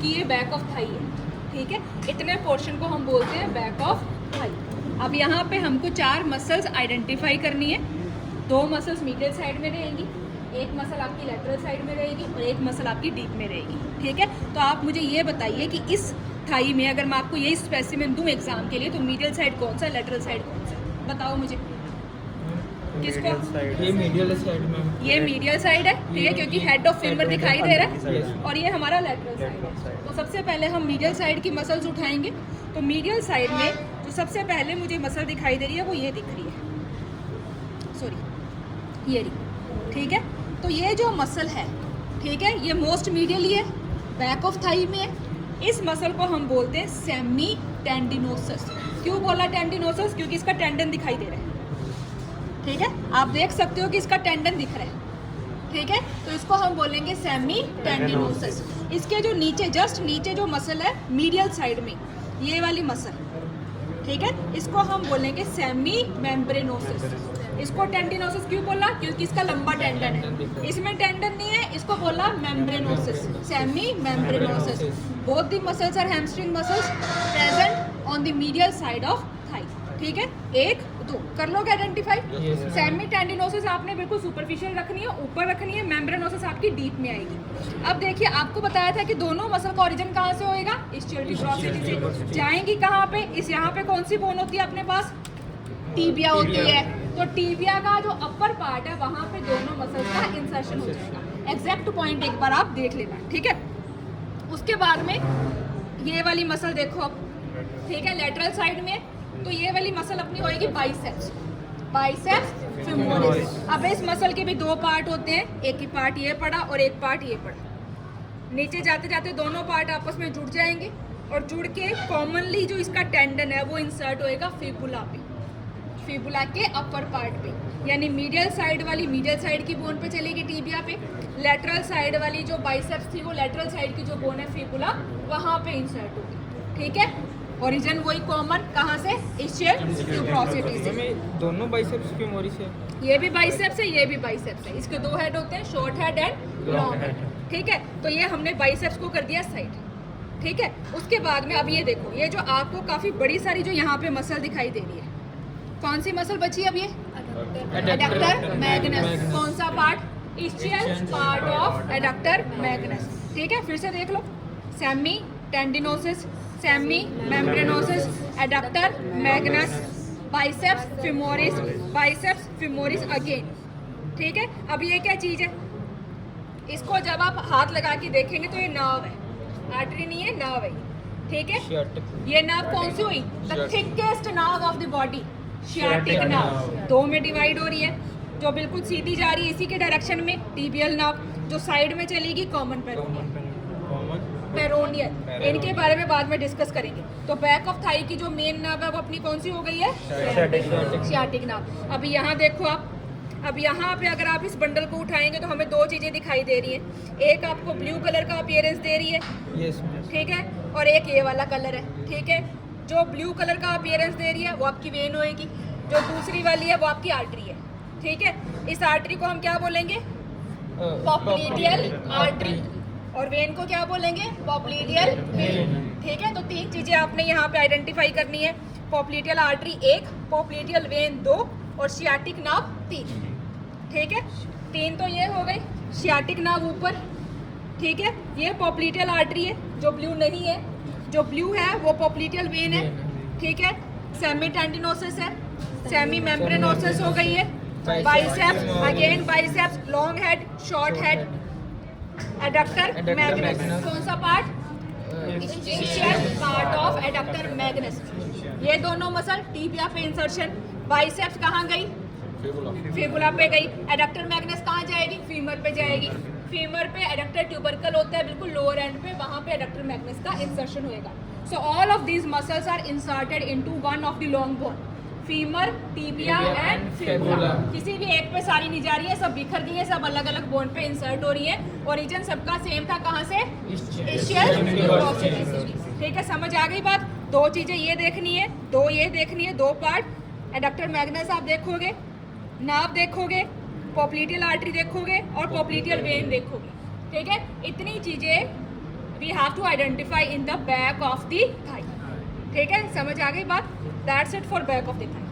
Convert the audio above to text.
कि ये back of thigh है, ठीक है। इतने पोर्शन को हम बोलते हैं बैक ऑफ थाई। अब यहाँ पे हमको 4 मसल्स आइडेंटिफाई करनी है। 2 मसल्स मीडियल साइड में रहेंगी, एक मसल आपकी लेटरल साइड में रहेगी और एक मसल आपकी डीप में रहेगी, ठीक है। तो आप मुझे ये बताइए कि इस थाई में अगर मैं आपको यही स्पेसिमेन दूं एग्जाम के लिए, तो मीडियल साइड कौन सा, लेटरल साइड कौन सा, बताओ मुझे। किसको? ये मीडियल साइड में, ये मीडियल साइड है, ठीक है, क्योंकि हेड ऑफ फेमर दिखाई दे रहा है और ये हमारा लेटरल साइड है। तो सबसे पहले हम मीडियल साइड की मसल्स उठाएंगे। तो मीडियल साइड में जो सबसे पहले मुझे मसल दिखाई दे रही है वो ये दिख रही है, सॉरी ये रही, ठीक है। तो ये जो मसल है, ठीक है, ये मोस्ट मीडियली है, बैक ऑफ थाई में है। इस मसल को हम बोलते हैं सेमी टेंडिनोसस। क्यों बोला टेंडिनोसस? क्योंकि इसका टेंडन दिखाई दे रहा है, ठीक है। आप देख सकते हो कि इसका टेंडन दिख रहा है, ठीक है। तो इसको हम बोलेंगे सेमी टेंडिनोसस। इसके जो नीचे, जस्ट नीचे जो मसल है मीडियल साइड में, ये वाली मसल, ठीक है, इसको हम बोलेंगे सेमी मेम्ब्रेनोसस। इसको टेंडिनोसस क्यों बोला? क्योंकि इसका लंबा टेंडन है, इसमें टेंडन नहीं है, इसको बोला membranosus, semi membranosus. Both the muscles are hamstring muscles present on the medial side of thigh, ठीक है। 1 2 कर लोगे आइडेंटिफाई। सेमी टेंडिनोसिस आपने बिल्कुल सुपरफिशियल रखनी है, ऊपर रखनी है। मेम्ब्रेनोसिस आपकी डीप में आएगी। अब देखिए, आपको बताया था कि दोनों मसल का ओरिजिन कहाँ से होएगा? ischial tuberosity से। जाएंगी कहाँ पे? इस यहाँ पे कौन सी बोन होती है अपने पास? टीबिया होती है। तो टीबिया का जो अपर पार्ट है वहाँ पे दोनों मसल्स का इंसर्शन हो जाएगा। एग्जैक्ट पॉइंट एक बार आप देख लेना, ठीक है। उसके बाद में ये वाली मसल देखो अब, ठीक है, लेटरल साइड में। तो ये वाली मसल अपनी होएगी बाइसेप्स, बाइसेप्स फेमोरिस। अब इस मसल के भी 2 पार्ट होते हैं, एक ही पार्ट ये पड़ा और एक पार्ट ये पड़ा। नीचे जाते जाते दोनों पार्ट आपस में जुड़ जाएंगे और जुड़ के कॉमनली जो इसका टेंडन है वो इंसर्ट होएगा फिबुला पे, फिबुला के अपर पार्ट पे। यानी मीडियल साइड वाली मीडियल साइड की बोन पे चलेगी टीबिया पे, लेटरल साइड वाली जो बाइसेप्स थी वो लेटरल साइड की जो बोन है फिबुला, वहाँ पे इंसर्ट होगी, ठीक है। ओरिजिन वही कॉमन, कहाँ से? ischial tuberosity से। दोनों बाइसेप्स फेमोरिस है, ये भी बाइसेप्स है, ये भी बाइसेप्स है। इसके 2 हेड होते हैं, short head and long head, ठीक है। तो ये हमने बाइसेप्स को कर दिया साइड, ठीक है। उसके बाद में अब ये देखो, ये जो आपको काफ़ी बड़ी सारी जो यहाँ पे मसल दिखाई दे रही है, कौन सी मसल बची अब? ये एडक्टर मैग्नस। कौन सा part? ischial part of adductor magnus, ठीक है। फिर से देख लो, semi tendinosus, semi membranosus, adductor magnus, biceps femoris, biceps femoris again, ठीक है। अब ये क्या चीज़ है? इसको जब आप हाथ लगा के देखेंगे तो ये नर्व है, आर्टरी नहीं है, नर्व है, ठीक है। ये नर्व कौन सी हुई? The thickest nerve of the body, sciatic nerve. 2 में डिवाइड हो रही है, जो बिल्कुल सीधी जा रही है इसी के डायरेक्शन में टिबियल नर्व, जो साइड में चलेगी कॉमन पेरोनियल। इनके बारे में बाद में डिस्कस करेंगे। तो बैक ऑफ थाई की जो मेन नर्व है वो अपनी कौन सी हो गई है? Sciatic nerve. अभी यहाँ देखो आप, अब यहाँ पे अगर आप इस बंडल को उठाएंगे तो हमें 2 चीज़ें दिखाई दे रही हैं। एक आपको ब्लू कलर का अपीयरेंस दे रही है, ठीक है, और एक ये वाला कलर है, ठीक है। जो ब्लू कलर का अपीयरेंस दे रही है वो आपकी वेन होएगी, जो दूसरी वाली है वो आपकी आर्टरी है, ठीक है। इस आर्टरी को हम क्या बोलेंगे? पॉप्लिडियल आर्टरी। और वेन को क्या बोलेंगे? पॉप्लिडियल वेन, ठीक है। तो 3 चीज़ें आपने यहाँ पे आइडेंटिफाई करनी है। पॉप्लिडियल आर्टरी 1, पॉप्लिडियल वेन 2 और शियाटिक नर्व 3, ठीक है। 3 तो ये हो गई, शियाटिक नर्व ऊपर, ठीक है। ये पॉप्लिडियल आर्टरी है, जो ब्लू नहीं है, जो ब्लू है वो पॉप्लिडियल वेन है, ठीक है। सेमी टेंडिनोसिस है, सेमी मेम्ब्रेनोसिस हो गई है, biceps again, biceps, long head, short head, adductor magnus. कौन सा part? ischial part of adductor Magnus. ये दोनों मसल टीबिया पे इंसर्शन, बाइसेप्स कहाँ गई? फिबुला पे गई। एडक्टर मैग्नस कहाँ जाएगी? फीमर पे जाएगी। फीमर पे एडक्टर ट्यूबरकल होता है बिल्कुल लोअर एंड पे, वहाँ पे एडक्टर मैग्नस का इंसर्शन होएगा। So all of these muscles are inserted into one of the long bone, femur, tibia and fibula. किसी भी एक पे सारी नहीं जा रही है, सब बिखर गई है, सब अलग अलग बोन पे इंसर्ट हो रही है। ओरिजिन सबका सेम था, कहाँ से? ischial tuberosity से, ठीक है। समझ आ गई बात? 2 चीज़ें ये देखनी है, 2 ये देखनी है, 2 पार्ट। एडक्टर मैग्नस आप देखोगे, नाव देखोगे, पॉप्लिडियल आर्टरी देखोगे और पॉप्लिडियल वेन देखोगे, ठीक है। इतनी चीज़ें we have to identify in the back of the thigh. ठीक है, समझ आ गई बात? That's it for back of the Thai.